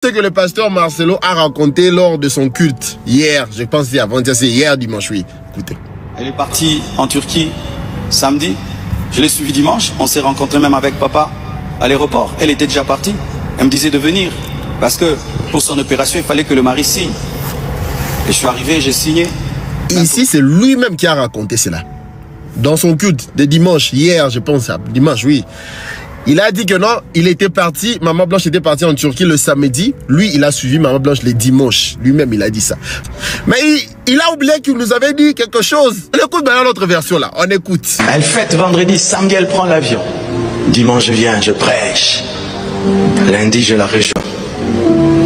Ce que le pasteur Marcelo a raconté lors de son culte hier, je pense que c'est avant-hier, c'est hier dimanche, oui. Écoutez. Elle est partie en Turquie samedi, je l'ai suivie dimanche, on s'est rencontrés même avec papa à l'aéroport. Elle était déjà partie, elle me disait de venir, parce que pour son opération, il fallait que le mari signe. Et je suis arrivé, j'ai signé. Ici, c'est lui-même qui a raconté cela. Dans son culte de dimanche, hier, je pense, dimanche, oui. Il a dit que non, il était parti, Maman Blanche était partie en Turquie le samedi. Lui, il a suivi Maman Blanche le dimanche. Lui-même, il a dit ça. Mais il a oublié qu'il nous avait dit quelque chose. On écoute maintenant l'autre version là, on écoute. Elle fête vendredi, samedi, elle prend l'avion. Dimanche, je viens, je prêche. Lundi, je la rejoins.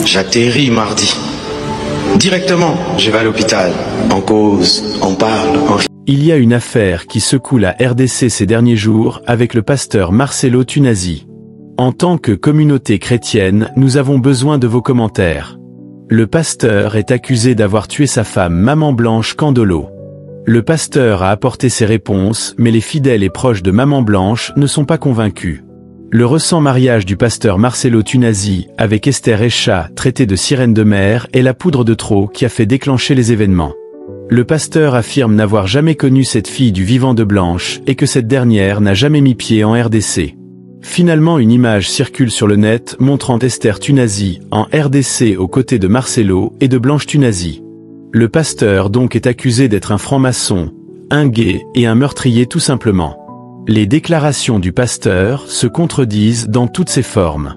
J'atterris mardi. Directement, je vais à l'hôpital. On cause, on parle, on... Il y a une affaire qui secoue la RDC ces derniers jours avec le pasteur Marcelo Tunasi. En tant que communauté chrétienne, nous avons besoin de vos commentaires. Le pasteur est accusé d'avoir tué sa femme Maman Blanche Candolo. Le pasteur a apporté ses réponses, mais les fidèles et proches de Maman Blanche ne sont pas convaincus. Le récent mariage du pasteur Marcelo Tunasi avec Esther Echa, traitée de sirène de mer, est la poudre de trop qui a fait déclencher les événements. Le pasteur affirme n'avoir jamais connu cette fille du vivant de Blanche et que cette dernière n'a jamais mis pied en RDC. Finalement, une image circule sur le net montrant Esther Tunasi en RDC aux côtés de Marcelo et de Blanche Tunasi. Le pasteur donc est accusé d'être un franc-maçon, un gay et un meurtrier tout simplement. Les déclarations du pasteur se contredisent dans toutes ses formes.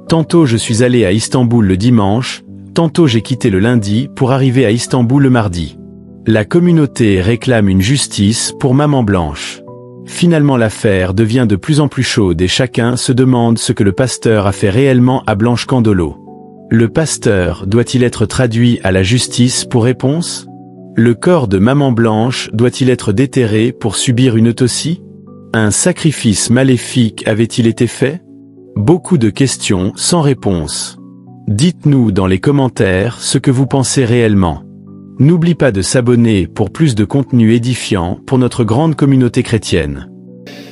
Tantôt je suis allé à Istanbul le dimanche, tantôt j'ai quitté le lundi pour arriver à Istanbul le mardi. La communauté réclame une justice pour Maman Blanche. Finalement l'affaire devient de plus en plus chaude et chacun se demande ce que le pasteur a fait réellement à Blanche Candolo. Le pasteur doit-il être traduit à la justice pour réponse? Le corps de Maman Blanche doit-il être déterré pour subir une autopsie? Un sacrifice maléfique avait-il été fait? Beaucoup de questions sans réponse. Dites-nous dans les commentaires ce que vous pensez réellement. N'oublie pas de s'abonner pour plus de contenu édifiant pour notre grande communauté chrétienne.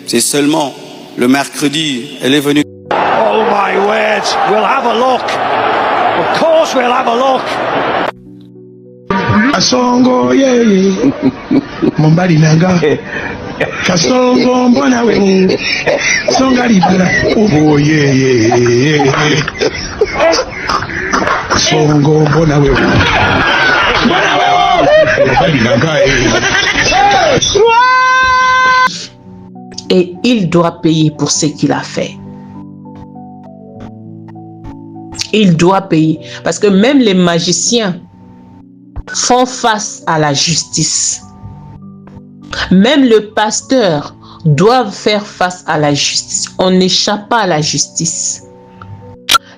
C'est seulement le mercredi, elle est venue. Oh my word, we'll have a look. Of course we'll have a look. Kasongo ye Mombali nanga Kasongo mbona we Songa libala Ubo ye Kasongo mbona we Et il doit payer pour ce qu'il a fait. Il doit payer. Parce que même les magiciens font face à la justice. Même le pasteur doit faire face à la justice. On n'échappe pas à la justice.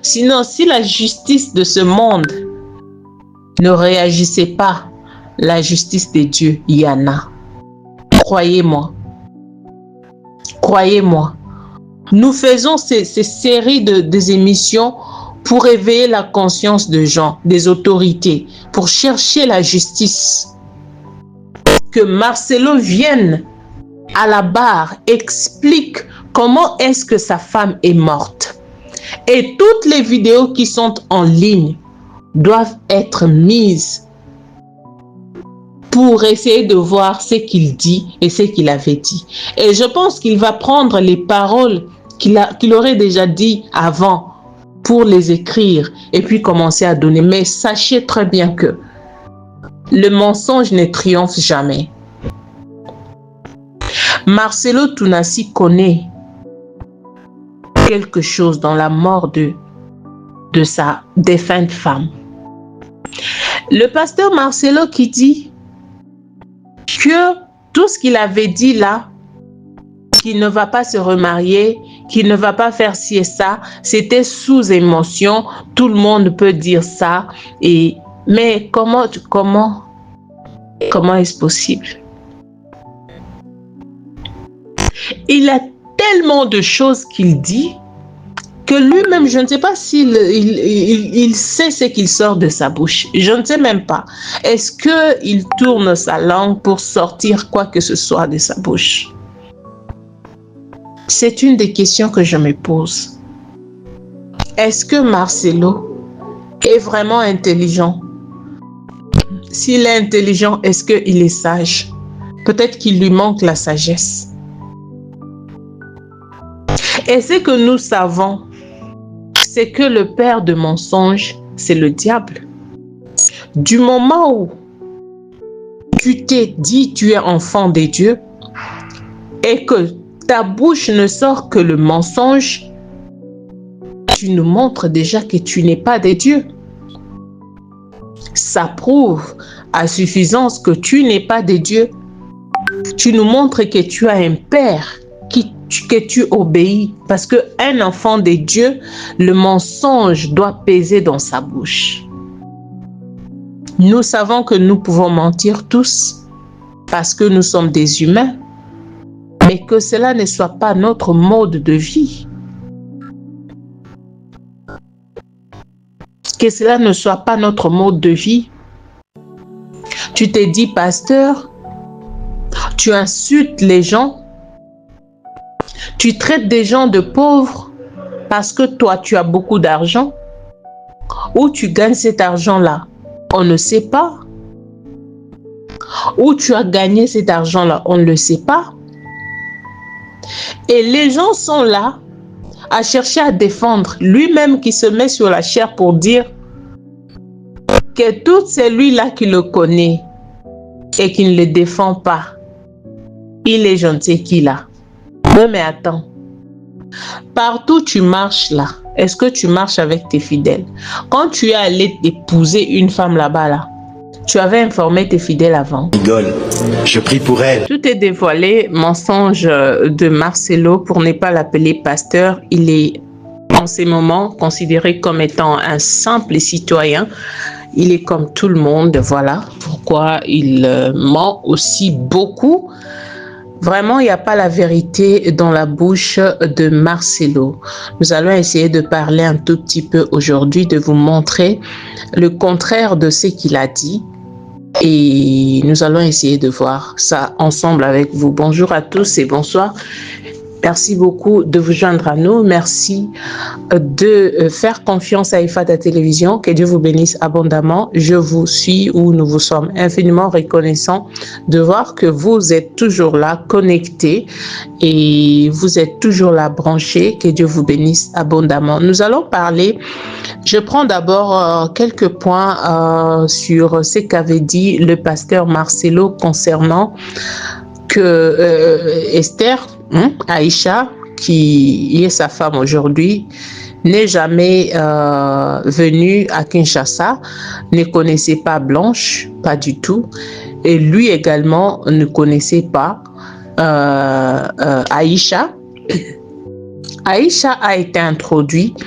Sinon, si la justice de ce monde ne réagissez pas, la justice de Dieu, il y en a. Croyez-moi. Croyez-moi. Nous faisons ces séries des émissions pour éveiller la conscience des gens, des autorités, pour chercher la justice. Que Marcelo vienne à la barre, explique comment est-ce que sa femme est morte. Et toutes les vidéos qui sont en ligne doivent être mises pour essayer de voir ce qu'il dit et ce qu'il avait dit. Et je pense qu'il va prendre les paroles qu'il aurait déjà dit avant pour les écrire et puis commencer à donner. Mais sachez très bien que le mensonge ne triomphe jamais. Marcelo Tunasi connaît quelque chose dans la mort de sa défunte femme. Le pasteur Marcelo qui dit que tout ce qu'il avait dit là, qu'il ne va pas se remarier, qu'il ne va pas faire ci et ça, c'était sous émotion. Tout le monde peut dire ça. Mais comment est-ce possible? Il a tellement de choses qu'il dit que lui-même, je ne sais pas s'il il sait ce qu'il sort de sa bouche. Je ne sais même pas. Est-ce qu'il tourne sa langue pour sortir quoi que ce soit de sa bouche? C'est une des questions que je me pose. Est-ce que Marcelo est vraiment intelligent. S'il est intelligent, est-ce qu'il est sage? Peut-être qu'il lui manque la sagesse. Et ce que nous savons, c'est que le père de mensonge, c'est le diable. Du moment où tu t'es dit tu es enfant des dieux et que ta bouche ne sort que le mensonge, tu nous montres déjà que tu n'es pas des dieux. Ça prouve à suffisance que tu n'es pas des dieux. Tu nous montres que tu as un père que tu obéis, parce qu'un enfant des dieux, le mensonge doit peser dans sa bouche. Nous savons que nous pouvons mentir tous parce que nous sommes des humains, mais que cela ne soit pas notre mode de vie. Que cela ne soit pas notre mode de vie. Tu t'es dit pasteur, tu insultes les gens, tu traites des gens de pauvres parce que toi tu as beaucoup d'argent. Où tu gagnes cet argent-là, on ne sait pas. Où tu as gagné cet argent-là, on ne le sait pas. Et les gens sont là à chercher à défendre lui-même qui se met sur la chair pour dire que tout celui-là qui le connaît et qui ne le défend pas, il est je ne sais qui là. Oui, mais attends. Partout tu marches là, est-ce que tu marches avec tes fidèles? Quand tu es allé épouser une femme là-bas là, tu avais informé tes fidèles avant? Rigole, je prie pour elle. Tout est dévoilé, mensonge de Marcelo, pour ne pas l'appeler pasteur. Il est en ces moments considéré comme étant un simple citoyen. Il est comme tout le monde, voilà pourquoi il ment aussi beaucoup. Vraiment, il n'y a pas la vérité dans la bouche de Marcelo. Nous allons essayer de parler un tout petit peu aujourd'hui, de vous montrer le contraire de ce qu'il a dit. Et nous allons essayer de voir ça ensemble avec vous. Bonjour à tous et bonsoir. Merci beaucoup de vous joindre à nous. Merci de faire confiance à IFADA Télévision. Que Dieu vous bénisse abondamment. Je vous suis ou nous vous sommes infiniment reconnaissants de voir que vous êtes toujours là, connectés et vous êtes toujours là, branchés. Que Dieu vous bénisse abondamment. Nous allons parler, je prends d'abord quelques points sur ce qu'avait dit le pasteur Marcelo concernant que Esther, Aïcha, qui est sa femme aujourd'hui, n'est jamais venue à Kinshasa, ne connaissait pas Blanche, pas du tout, et lui également ne connaissait pas Aïcha. Aïcha a été introduite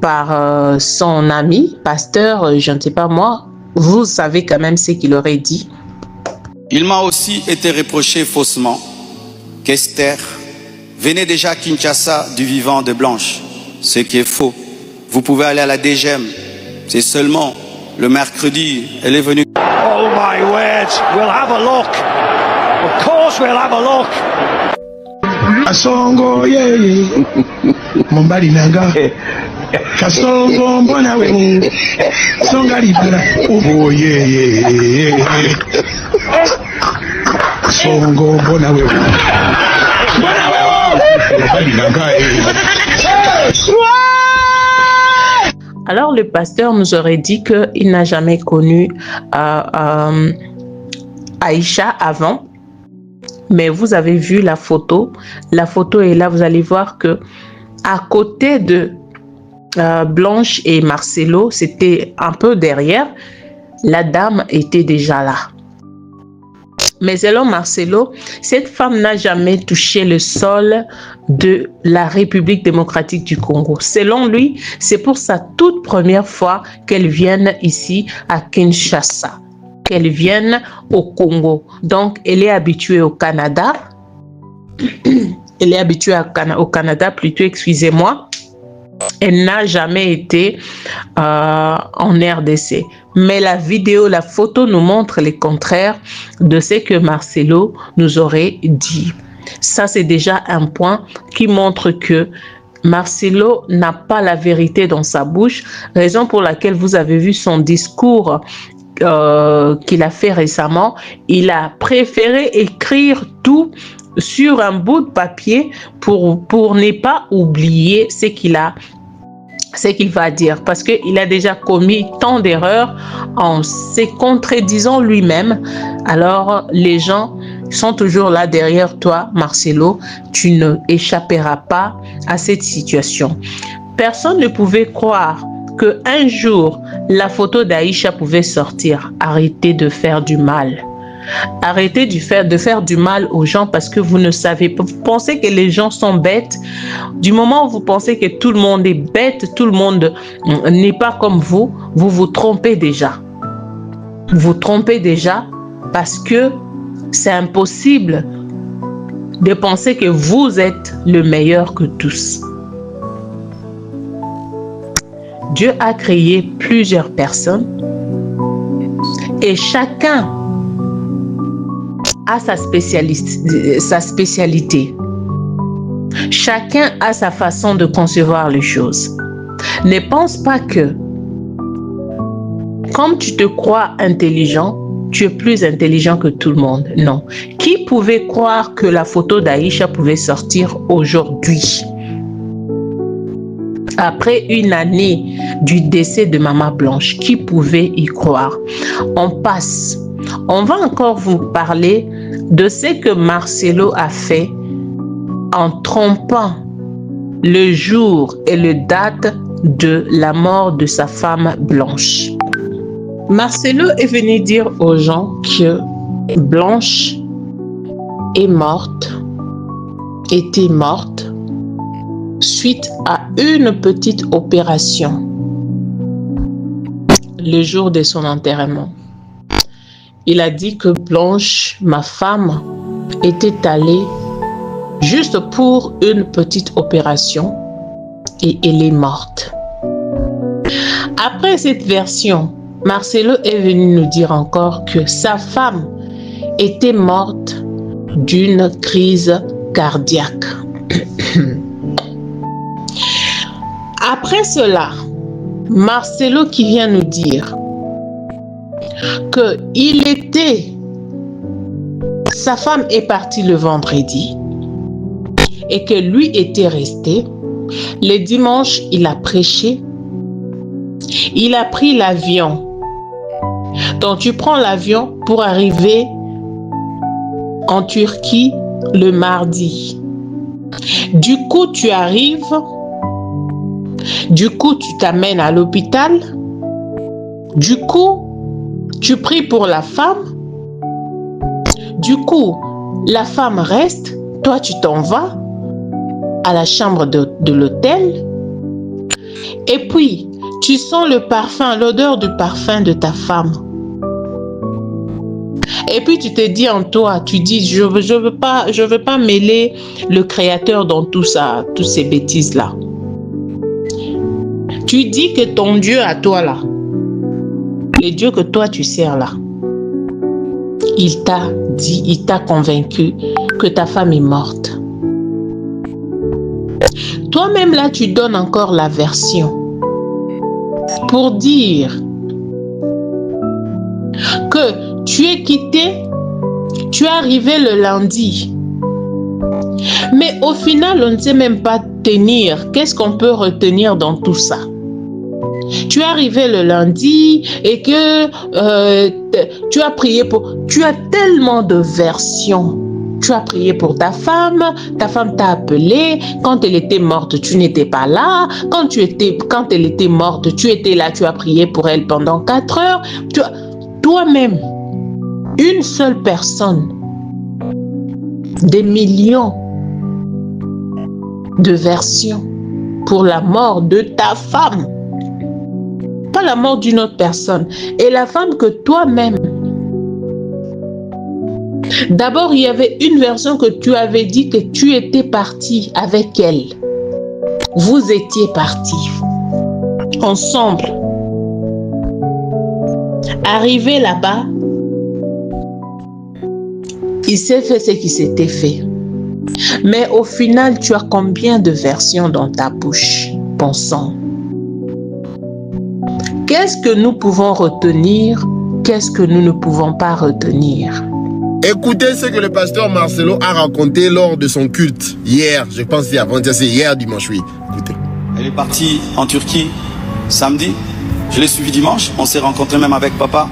par son ami, pasteur, je ne sais pas moi, vous savez quand même ce qu'il aurait dit. Il m'a aussi été reproché faussement qu'Esther venait déjà à Kinshasa du vivant de Blanche, ce qui est faux. Vous pouvez aller à la DGM, c'est seulement le mercredi, elle est venue. Oh my word, we'll have a look. Of course we'll have a look. Kasongo ye Mombali nanga Kasongo mbona we Songa libala Oh ye Kasongo mbona we Mombali nanga Alors le pasteur nous aurait dit qu'il n'a jamais connu Aïcha avant. Mais vous avez vu la photo est là, vous allez voir que à côté de Blanche et Marcelo, c'était un peu derrière, la dame était déjà là. Mais selon Marcelo, cette femme n'a jamais touché le sol de la République démocratique du Congo. Selon lui, c'est pour sa toute première fois qu'elle vienne ici à Kinshasa, qu'elle vienne au Congo. Donc, elle est habituée au Canada. Elle est habituée au Canada, plutôt, excusez-moi. Elle n'a jamais été en RDC. Mais la vidéo, la photo nous montre le contraire de ce que Marcelo nous aurait dit. Ça, c'est déjà un point qui montre que Marcelo n'a pas la vérité dans sa bouche, raison pour laquelle vous avez vu son discours qu'il a fait récemment. Il a préféré écrire tout sur un bout de papier pour ne pas oublier ce qu'il va dire, parce qu'il a déjà commis tant d'erreurs en se contredisant lui-même. Alors les gens sont toujours là derrière toi, Marcelo. Tu ne échapperas pas à cette situation. Personne ne pouvait croire qu'un jour la photo d'Aïcha pouvait sortir. Arrêtez de faire du mal. Arrêtez de faire du mal aux gens parce que vous ne savez pas. Vous pensez que les gens sont bêtes. Du moment où vous pensez que tout le monde est bête, tout le monde n'est pas comme vous, vous vous trompez déjà. Vous vous trompez déjà parce que c'est impossible de penser que vous êtes le meilleur que tous. Dieu a créé plusieurs personnes et chacun a sa spécialité. Chacun a sa façon de concevoir les choses. Ne pense pas que, comme tu te crois intelligent, tu es plus intelligent que tout le monde. Non. Qui pouvait croire que la photo d'Aïcha pouvait sortir aujourd'hui? Après une année du décès de Maman Blanche, qui pouvait y croire? On passe. On va encore vous parler de ce que Marcelo a fait en trompant le jour et le date de la mort de sa femme Blanche. Marcelo est venu dire aux gens que Blanche était morte suite à une petite opération le jour de son enterrement. Il a dit que Blanche, ma femme, était allée juste pour une petite opération et elle est morte. Après cette version, Marcelo est venu nous dire encore que sa femme était morte d'une crise cardiaque. Après cela, Marcelo qui vient nous dire que sa femme est partie le vendredi et que lui était resté. Le dimanche, il a prêché. Il a pris l'avion. Donc tu prends l'avion pour arriver en Turquie le mardi. Du coup, tu arrives. Du coup, tu t'amènes à l'hôpital. Du coup, tu pries pour la femme. Du coup, la femme reste. Toi, tu t'en vas à la chambre de l'hôtel. Et puis, tu sens le parfum, l'odeur du parfum de ta femme. Et puis, tu te dis en toi, tu dis, je veux pas mêler le Créateur dans tout ça, toutes ces bêtises-là. Tu dis que ton Dieu à toi là, le Dieu que toi tu sers là, il t'a dit, il t'a convaincu que ta femme est morte. Toi-même là, tu donnes encore la version pour dire que tu es quitté, tu es arrivé le lundi. Mais au final, on ne sait même pas tenir. Qu'est-ce qu'on peut retenir dans tout ça? Tu es arrivé le lundi et que tu as prié pour... Tu as tellement de versions. Tu as prié pour ta femme t'a appelé. Quand elle était morte, tu n'étais pas là. Quand elle était morte, tu étais là, tu as prié pour elle pendant 4 heures. Toi-même, une seule personne, des millions de versions pour la mort de ta femme. Pas la mort d'une autre personne. Et la femme que toi-même... D'abord, il y avait une version que tu avais dit que tu étais parti avec elle. Vous étiez partis ensemble. Arrivé là-bas, il s'est fait ce qui s'était fait. Mais au final, tu as combien de versions dans ta bouche? Pensons. Qu'est-ce que nous pouvons retenir? Qu'est-ce que nous ne pouvons pas retenir? Écoutez ce que le pasteur Marcelo a raconté lors de son culte hier. Je pense que c'est avant-hier, c'est hier dimanche, oui. Écoutez. Elle est partie en Turquie samedi. Je l'ai suivie dimanche. On s'est rencontrés même avec papa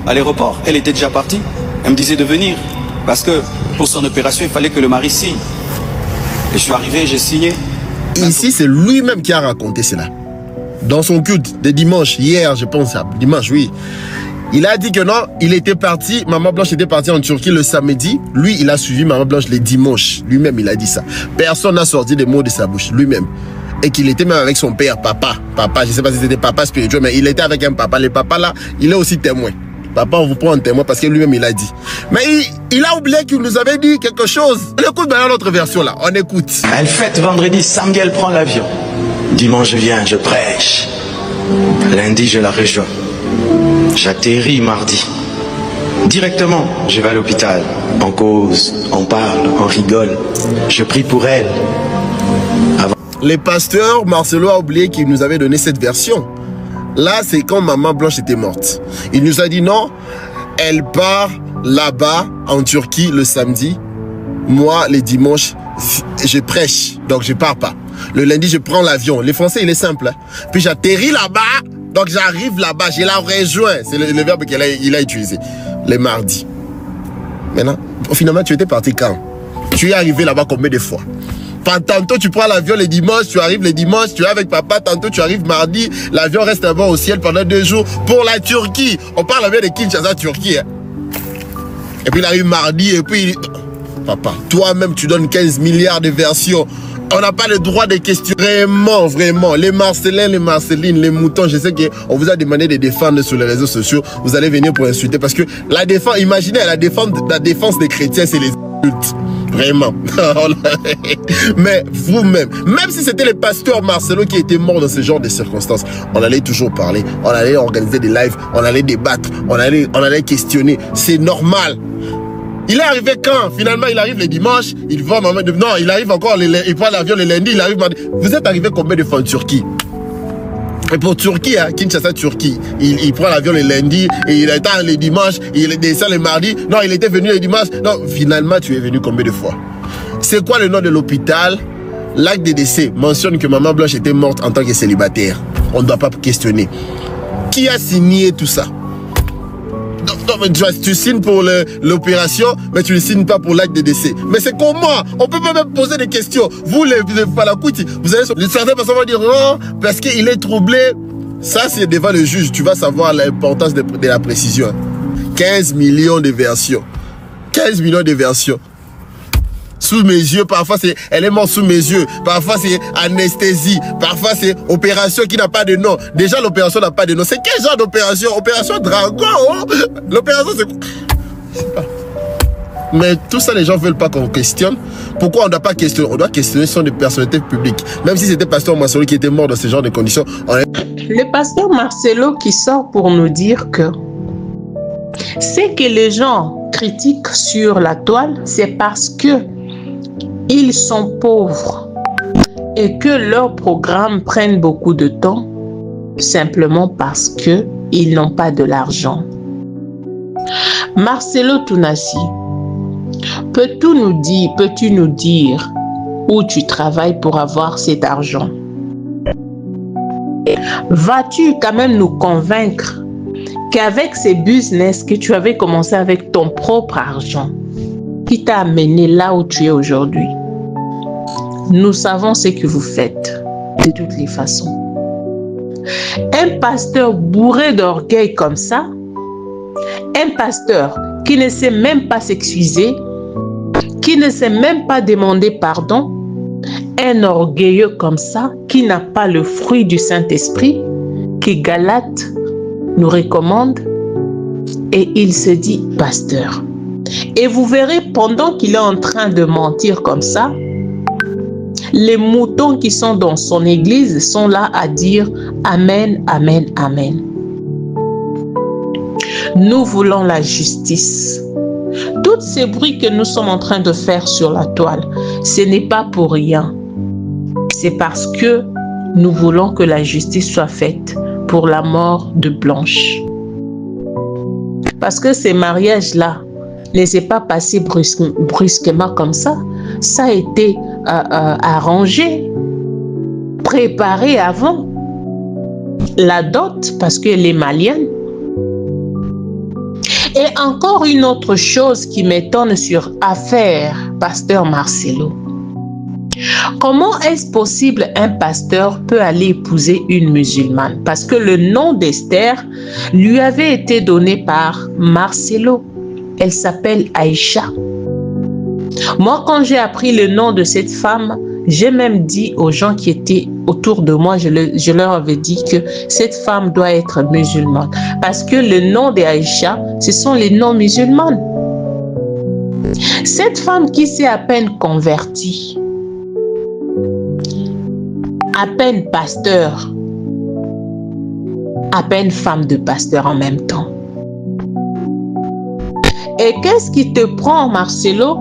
à l'aéroport. Elle était déjà partie. Elle me disait de venir. Parce que pour son opération, il fallait que le mari signe. Et je suis arrivé, j'ai signé. Ici, c'est lui-même qui a raconté cela. Dans son culte de dimanche, hier, je pense, dimanche, oui. Il a dit que non, il était parti, Maman Blanche était partie en Turquie le samedi. Lui, il a suivi Maman Blanche les dimanches. Lui-même, il a dit ça. Personne n'a sorti des mots de sa bouche, lui-même. Et qu'il était même avec son père, papa. Papa, je ne sais pas si c'était papa spirituel, mais il était avec un papa. Le papa là, il est aussi témoin. Papa, on vous prend en témoin parce que lui-même, il a dit. Mais il a oublié qu'il nous avait dit quelque chose. On écoute maintenant notre version là, on écoute. Elle fête vendredi, samedi, elle prend l'avion. Dimanche, je viens, je prêche. Lundi, je la rejoins. J'atterris mardi. Directement, je vais à l'hôpital. On cause, on parle, on rigole. Je prie pour elle. Le pasteur Marcelo a oublié qu'il nous avait donné cette version. Là, c'est quand Maman Blanche était morte. Il nous a dit non, elle part là-bas en Turquie le samedi. Moi, les dimanches, je prêche, donc je pars pas. Le lundi, je prends l'avion. Le français, il est simple. Hein? Puis j'atterris là-bas. Donc j'arrive là-bas, je la rejoins. C'est le verbe qu'il a utilisé. Les mardis. Maintenant, finalement, tu étais parti quand? Tu es arrivé là-bas combien de fois? Tantôt tu prends l'avion le dimanche, tu arrives le dimanche, tu es avec papa, tantôt tu arrives mardi, l'avion reste là-bas au ciel pendant 2 jours pour la Turquie. On parle bien de Kinshasa, Turquie. Hein. Et puis il arrive mardi et puis... Papa, toi-même tu donnes 15 milliards de versions. On n'a pas le droit de questionner. Vraiment, vraiment. Les Marcelins, les Marcelines, les moutons, je sais qu'on vous a demandé de défendre sur les réseaux sociaux. Vous allez venir pour insulter parce que la défense, imaginez, la défense des chrétiens, c'est les insultes. Vraiment. Mais vous-même, même si c'était le pasteur Marcelo qui était mort dans ce genre de circonstances, on allait toujours parler, on allait organiser des lives, on allait débattre, on allait questionner. C'est normal. Il est arrivé quand? Finalement, il arrive le dimanche, il va maman. Non, il arrive encore, il prend l'avion le lundi, il arrive mardi. Vous êtes arrivé combien de fois en Turquie? Et pour Turquie, hein, Kinshasa, Turquie, il prend l'avion le lundi, et il attend le dimanche, il descend le mardi. Non, il était venu le dimanche. Non, finalement, tu es venu combien de fois? C'est quoi le nom de l'hôpital? L'acte de décès mentionne que Maman Blanche était morte en tant que célibataire. On ne doit pas questionner. Qui a signé tout ça? Tu signes pour l'opération, mais tu ne signes pas pour l'acte de décès. Mais c'est comment? On peut pas même poser des questions. Vous, les Falakuti, vous allez... Certaines personnes vont dire non, parce qu'il est troublé. Ça, c'est devant le juge. Tu vas savoir l'importance de la précision. 15 millions de versions. 15 millions de versions. Sous mes yeux, parfois c'est elle est morte sous mes yeux, parfois c'est anesthésie, parfois c'est opération qui n'a pas de nom. Déjà l'opération n'a pas de nom. C'est quel genre d'opération? Opération dragon, oh? L'opération c'est... Mais tout ça, les gens veulent pas qu'on questionne. Pourquoi on ne doit pas questionner? On doit questionner, ce sont des personnalités publiques. Même si c'était pasteur Marcelo qui était mort dans ce genre de conditions. Le pasteur Marcelo qui sort pour nous dire que c'est que les gens critiquent sur la toile, c'est parce que ils sont pauvres et que leurs programmes prennent beaucoup de temps simplement parce que ils n'ont pas de l'argent. Marcelo Tunasi, peux-tu nous dire où tu travailles pour avoir cet argent? Vas-tu quand même nous convaincre qu'avec ces business que tu avais commencé avec ton propre argent, qui t'a amené là où tu es aujourd'hui? Nous savons ce que vous faites de toutes les façons. Un pasteur bourré d'orgueil comme ça, un pasteur qui ne sait même pas s'excuser, qui ne sait même pas demander pardon, un orgueilleux comme ça, qui n'a pas le fruit du Saint-Esprit, qui Galate nous recommande, et il se dit pasteur. Et vous verrez, pendant qu'il est en train de mentir comme ça, les moutons qui sont dans son église sont là à dire Amen, Amen, Amen. Nous voulons la justice. Tout tous ces bruits que nous sommes en train de faire sur la toile, ce n'est pas pour rien. C'est parce que nous voulons que la justice soit faite pour la mort de Blanche. Parce que ces mariages-là ne s'est pas passé brusquement comme ça. Ça a été arrangé, préparé avant. La dot, parce qu'elle est malienne. Et encore une autre chose qui m'étonne sur affaire pasteur Marcelo. Comment est-ce possible un pasteur peut aller épouser une musulmane? Parce que le nom d'Esther lui avait été donné par Marcelo. Elle s'appelle Aïcha. Moi, quand j'ai appris le nom de cette femme, j'ai même dit aux gens qui étaient autour de moi, je leur avais dit que cette femme doit être musulmane. Parce que le nom d'Aïcha, ce sont les noms musulmans. Cette femme qui s'est à peine convertie, à peine pasteur, à peine femme de pasteur en même temps. Et qu'est-ce qui te prend, Marcelo?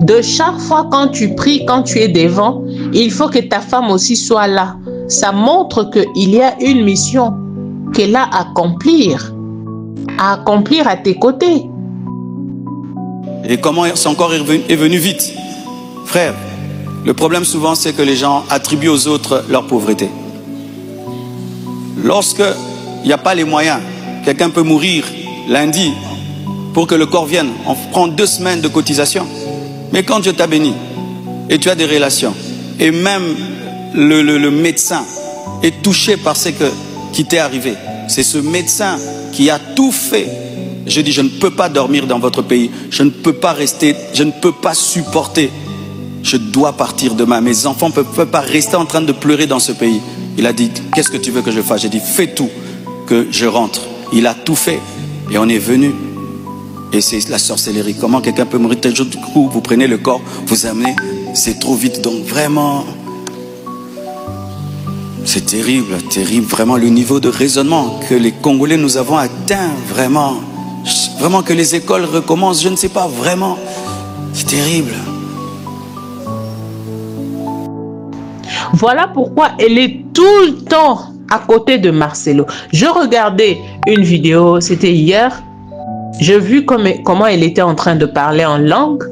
De chaque fois quand tu pries, quand tu es devant, il faut que ta femme aussi soit là. Ça montre qu'il y a une mission qu'elle a à accomplir à tes côtés. Et comment son corps est venu vite? Frère, le problème souvent c'est que les gens attribuent aux autres leur pauvreté. Lorsque il n'y a pas les moyens, quelqu'un peut mourir lundi pour que le corps vienne. On prend 2 semaines de cotisation. Mais quand Dieu t'a béni et tu as des relations, et même le médecin est touché par ce qui t'est arrivé, c'est ce médecin qui a tout fait. Je dis, je ne peux pas dormir dans votre pays, je ne peux pas rester, je ne peux pas supporter, je dois partir demain. Mes enfants ne peuvent pas rester en train de pleurer dans ce pays. Il a dit, qu'est-ce que tu veux que je fasse? J'ai dit, fais tout, que je rentre. Il a tout fait et on est venu. Et c'est la sorcellerie. Comment quelqu'un peut mourir tel jour? Du coup, vous prenez le corps, vous amenez, c'est trop vite. Donc vraiment, c'est terrible, terrible. Vraiment le niveau de raisonnement que les Congolais nous avons atteint, vraiment que les écoles recommencent, je ne sais pas, vraiment, c'est terrible. Voilà pourquoi elle est tout le temps à côté de Marcelo. Je regardais une vidéo, c'était hier. J'ai vu comment elle était en train de parler en langue.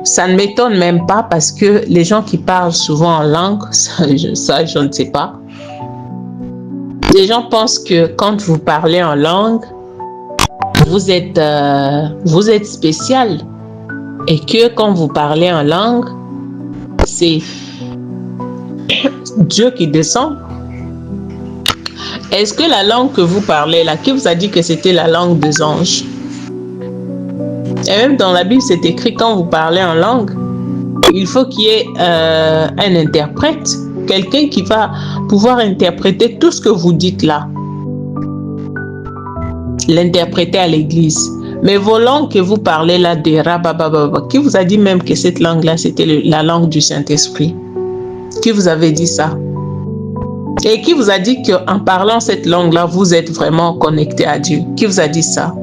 Ça ne m'étonne même pas parce que les gens qui parlent souvent en langue, ça je ne sais pas. Les gens pensent que quand vous parlez en langue, vous êtes spécial. Et que quand vous parlez en langue, c'est Dieu qui descend. Est-ce que la langue que vous parlez là, qui vous a dit que c'était la langue des anges? Et même dans la Bible, c'est écrit quand vous parlez en langue, il faut qu'il y ait un interprète, quelqu'un qui va pouvoir interpréter tout ce que vous dites là. L'interpréter à l'église. Mais vos langues que vous parlez là, des rabababa, qui vous a dit même que cette langue-là, c'était la langue du Saint-Esprit? Qui vous avait dit ça? Et qui vous a dit qu'en parlant cette langue-là, vous êtes vraiment connecté à Dieu? Qui vous a dit ça?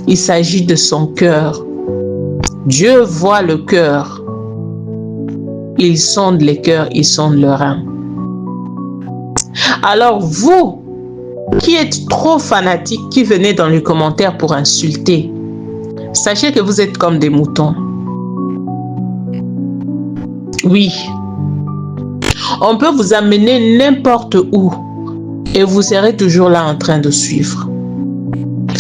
Il s'agit de son cœur. Dieu voit le cœur. Il sonde les cœurs, il sonde le rein. Alors vous, qui êtes trop fanatique, qui venez dans les commentaires pour insulter, sachez que vous êtes comme des moutons. Oui. On peut vous amener n'importe où et vous serez toujours là en train de suivre.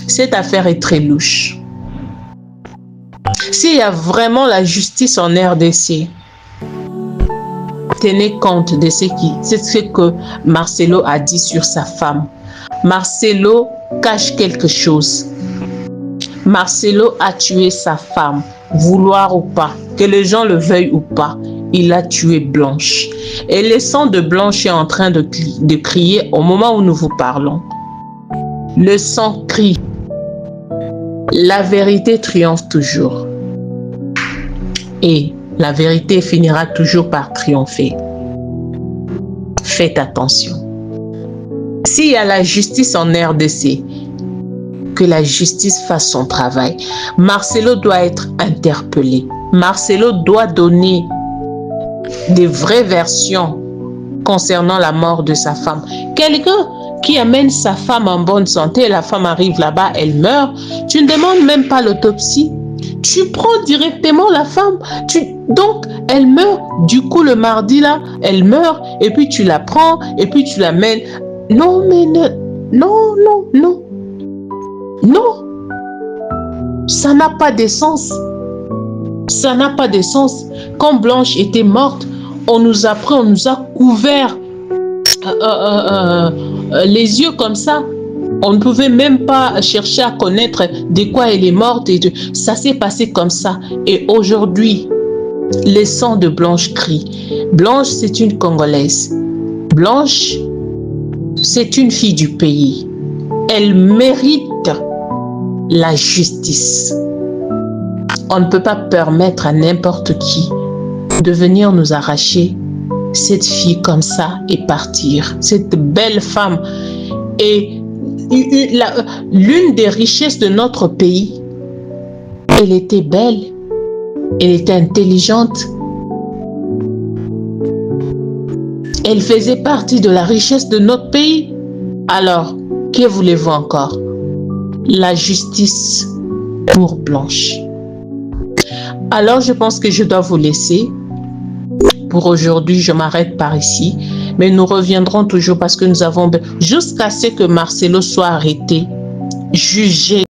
Cette affaire est très louche. S'il y a vraiment la justice en RDC, tenez compte de ce que Marcelo a dit sur sa femme. Marcelo cache quelque chose. Marcelo a tué sa femme, vouloir ou pas, que les gens le veuillent ou pas. Il a tué Blanche. Et le sang de Blanche est en train de crier au moment où nous vous parlons. Le sang crie. La vérité triomphe toujours. Et la vérité finira toujours par triompher. Faites attention. S'il y a la justice en RDC, que la justice fasse son travail. Marcelo doit être interpellé. Marcelo doit donner des vraies versions concernant la mort de sa femme. Quelqu'un qui amène sa femme en bonne santé, la femme arrive là-bas, elle meurt, tu ne demandes même pas l'autopsie. Tu prends directement la femme. Donc, elle meurt. Du coup, le mardi, là, elle meurt. Et puis, tu la prends. Et puis, tu l'amènes. Non, mais non. Ça n'a pas de sens. Ça n'a pas de sens. Quand Blanche était morte, on nous a couvert les yeux comme ça. On ne pouvait même pas chercher à connaître de quoi elle est morte. Ça s'est passé comme ça. Et aujourd'hui, les sangs de Blanche crient. Blanche, c'est une Congolaise. Blanche, c'est une fille du pays. Elle mérite la justice. On ne peut pas permettre à n'importe qui de venir nous arracher cette fille comme ça et partir. Cette belle femme. Et l'une des richesses de notre pays, elle était belle, elle était intelligente, elle faisait partie de la richesse de notre pays. Alors, que voulez-vous encore? La justice pour Blanche. Alors, je pense que je dois vous laisser. Pour aujourd'hui, je m'arrête par ici. Mais nous reviendrons toujours parce que nous avons jusqu'à ce que Marcelo soit arrêté, jugé.